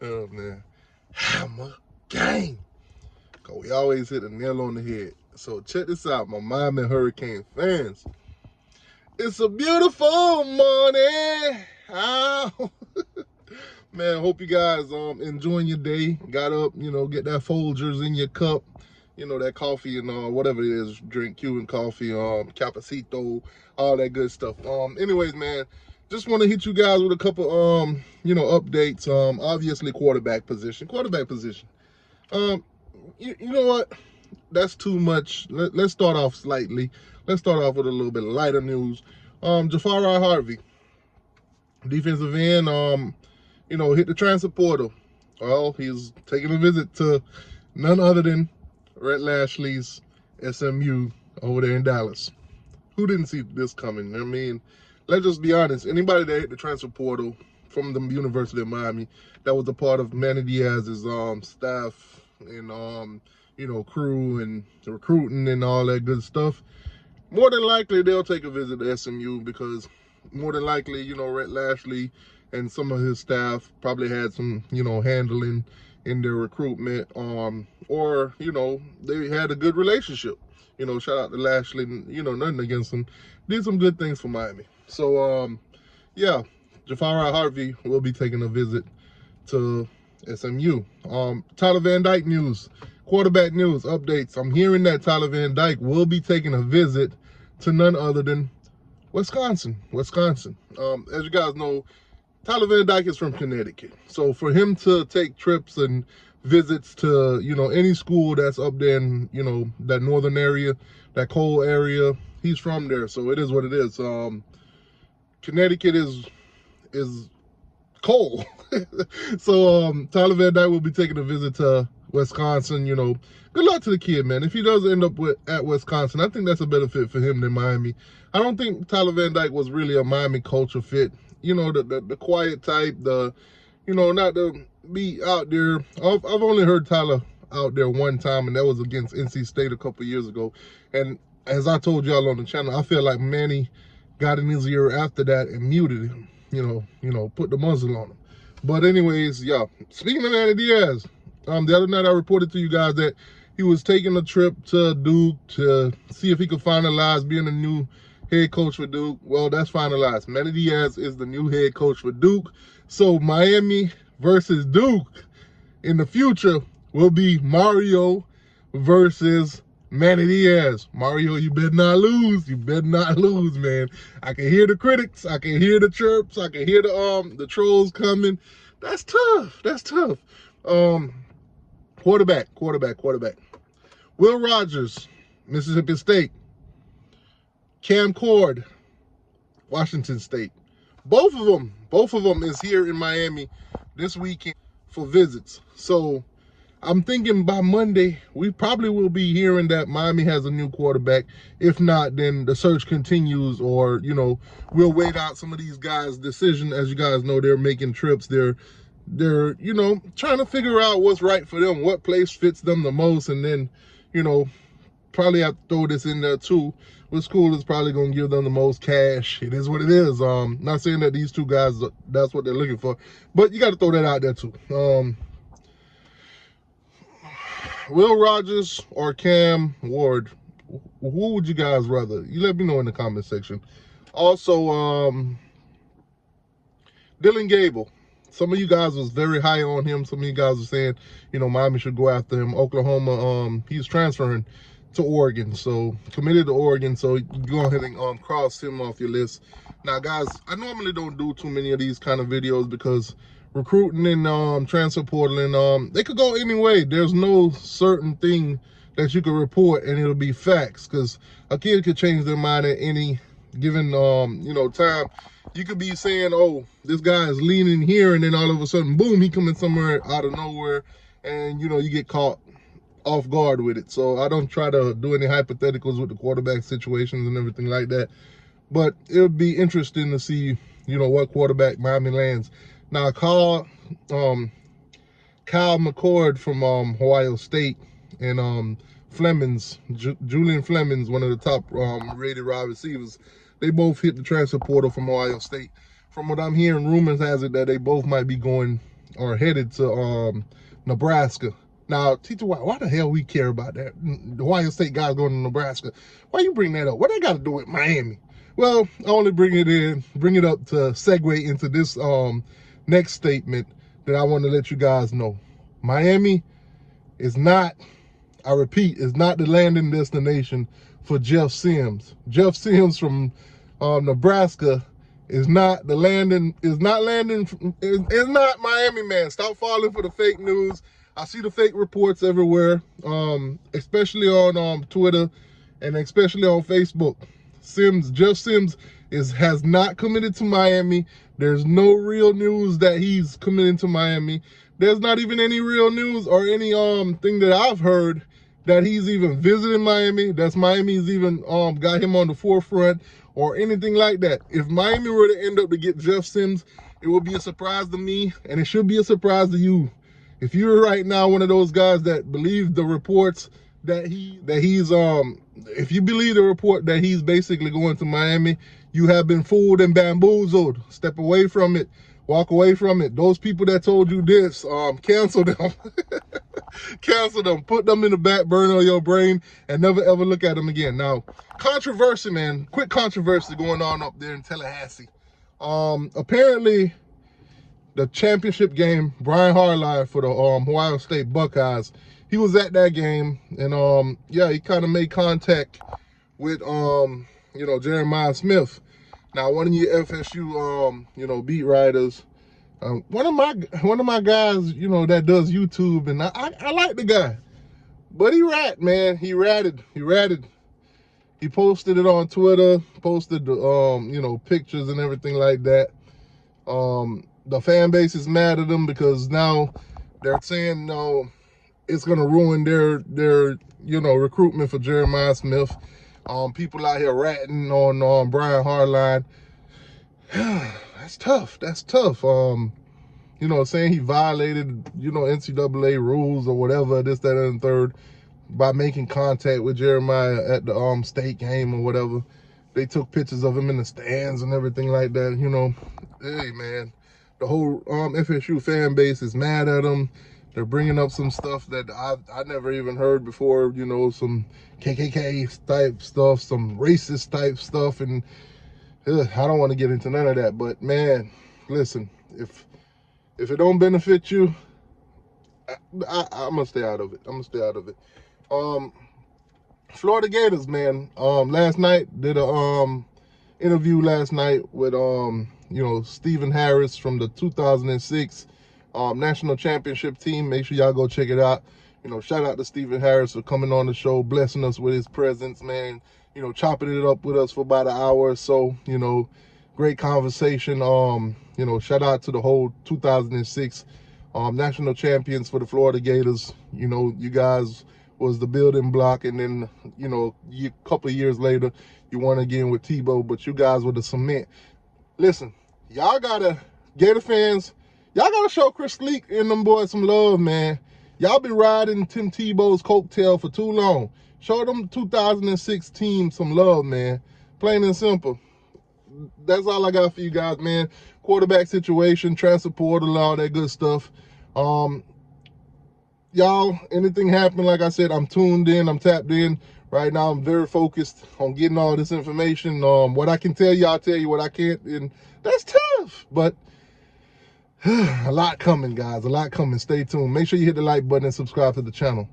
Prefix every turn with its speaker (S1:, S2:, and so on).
S1: Oh man, Hammer gang. Cause we always hit a nail on the head. So check this out, my Miami Hurricane fans. It's a beautiful morning. Oh. Man, hope you guys enjoying your day. Got up, get that Folgers in your cup, that coffee and whatever it is, drink Cuban coffee, cafecito, all that good stuff. Anyways, man, just want to hit you guys with a couple updates. Obviously quarterback position. You know what? That's too much. Let's start off slightly. Let's start off with a little bit lighter news. Jafari Harvey, defensive end, hit the transfer portal. Well, he's taking a visit to none other than Rhett Lashley's SMU over there in Dallas. Who didn't see this coming? I mean, let's just be honest. Anybody that hit the transfer portal from the University of Miami that was a part of Manny Diaz's staff and crew and recruiting and all that good stuff, more than likely they'll take a visit to SMU because more than likely, Rhett Lashley and some of his staff probably had some, handling in their recruitment, or, they had a good relationship. Shout out to Lashley, nothing against him. Did some good things for Miami. So, yeah, Jafari Harvey will be taking a visit to SMU. Tyler Van Dyke news, quarterback news, updates. I'm hearing that Tyler Van Dyke will be taking a visit to none other than Wisconsin. As you guys know, Tyler Van Dyke is from Connecticut. So for him to take trips and visits to, any school that's up there in, that northern area, that cold area, he's from there. So it is what it is. Connecticut is cold. So Tyler Van Dyke will be taking a visit to Wisconsin. Good luck to the kid, man. If he does end up at Wisconsin, I think that's a better fit for him than Miami. I don't think Tyler Van Dyke was really a Miami culture fit. The quiet type, not to be out there. I've only heard Tyler out there one time, and that was against NC State a couple years ago. And as I told y'all on the channel, I feel like Manny got in his ear after that and muted him. Put the muzzle on him. But anyways, yeah. Speaking of Manny Diaz, the other night I reported to you guys that he was taking a trip to Duke to see if he could finalize being a new head coach for Duke. Well, that's finalized. Manny Diaz is the new head coach for Duke. So Miami versus Duke in the future will be Mario versus Manny Diaz. Mario, you better not lose. You better not lose, man. I can hear the critics. I can hear the chirps. I can hear the trolls coming. That's tough. Quarterback. Will Rogers, Mississippi State. Cam Cord, Washington State. Both of them is here in Miami this weekend for visits. So I'm thinking by Monday, we probably will be hearing that Miami has a new quarterback. If not, then the search continues, or, we'll wait out some of these guys' decision. As you guys know, they're making trips. They're trying to figure out what's right for them, what place fits them the most, and then, probably have to throw this in there too. Which school is probably going to give them the most cash? It is what it is. Not saying that these two guys, that's what they're looking for, but you got to throw that out there too. Will Rogers or Cam Ward? Who would you guys rather? You let me know in the comment section. Also, Dylan Gable. Some of you guys was very high on him. Some of you guys were saying, Miami should go after him. Oklahoma, he's transferring to Oregon, so committed to Oregon. So you go ahead and cross him off your list. Now, guys, I normally don't do too many of these kind of videos because recruiting and transfer portaling, they could go any way. There's no certain thing that you could report and it'll be facts, because a kid could change their mind at any given time. You could be saying, oh, this guy is leaning here, and then all of a sudden, boom, he coming somewhere out of nowhere, and you get caught off guard with it. So I don't try to do any hypotheticals with the quarterback situations and everything like that. But it would be interesting to see, what quarterback Miami lands. Now, Kyle McCord from Ohio State and Flemings, Julian Flemings, one of the top rated wide receivers, they both hit the transfer portal from Ohio State. from what I'm hearing, rumors has it that they both might be going or headed to Nebraska. Now, Teacher White, why the hell we care about that? The Ohio State guys going to Nebraska. Why you bring that up? What they got to do with Miami? Well, I only bring it up to segue into this next statement that I want to let you guys know. Miami is not, I repeat, is not the landing destination for Jeff Sims. Jeff Sims from Nebraska is not landing, is not Miami, man. Stop falling for the fake news. I see the fake reports everywhere, especially on Twitter and especially on Facebook. Jeff Sims has not committed to Miami. There's no real news that he's committing to Miami. There's not even any real news or any thing that I've heard that he's even visiting Miami. That's Miami's even got him on the forefront or anything like that. If Miami were to end up to get Jeff Sims, it would be a surprise to me, and it should be a surprise to you. If you're right now one of those guys that believe the reports that if you believe the report that he's basically going to Miami, you have been fooled and bamboozled. Step away from it. Walk away from it. Those people that told you this, cancel them. Cancel them. Put them in the back burner of your brain and never ever look at them again. Now, controversy, man. Quick controversy going on up there in Tallahassee. Apparently, the championship game, Brian Harline for the Ohio State Buckeyes, he was at that game, and yeah, he kind of made contact with Jeremiah Smith. Now, one of your FSU beat writers, one of my guys, that does YouTube, and I like the guy, but he man. He ratted. He posted it on Twitter, posted the pictures and everything like that. The fan base is mad at him because now they're saying it's gonna ruin their recruitment for Jeremiah Smith. People out here ratting on Brian Harline. That's tough. Saying he violated NCAA rules or whatever, this, that, and the third, by making contact with Jeremiah at the state game or whatever. They took pictures of him in the stands and everything like that. Hey man, the whole FSU fan base is mad at him. They're bringing up some stuff that I never even heard before, some KKK type stuff, some racist type stuff, and I don't want to get into none of that. But man, listen, if it don't benefit you, I'm gonna stay out of it. Florida Gators, man. Last night did a interview last night with Stephen Harris from the 2006 national championship team. Make sure y'all go check it out. Shout out to Stephen Harris for coming on the show, blessing us with his presence, man. Chopping it up with us for about an hour or so. Great conversation. Shout out to the whole 2006 national champions for the Florida Gators. You guys was the building block, and then a couple of years later you won again with Tebow, but you guys were the cement. Listen, Gator fans, y'all gotta show Chris Leak and them boys some love, man. Y'all been riding Tim Tebow's coattail for too long. Show them 2006 team some love, man. Plain and simple. That's all I got for you guys, man. Quarterback situation, transfer portal, all that good stuff. Y'all, anything happen, like I said, I'm tuned in, I'm tapped in. Right now, I'm very focused on getting all this information. What I can tell you, I'll tell you. What I can't, and that's tough. But a lot coming, guys, a lot coming. Stay tuned. Make sure you hit the like button and subscribe to the channel.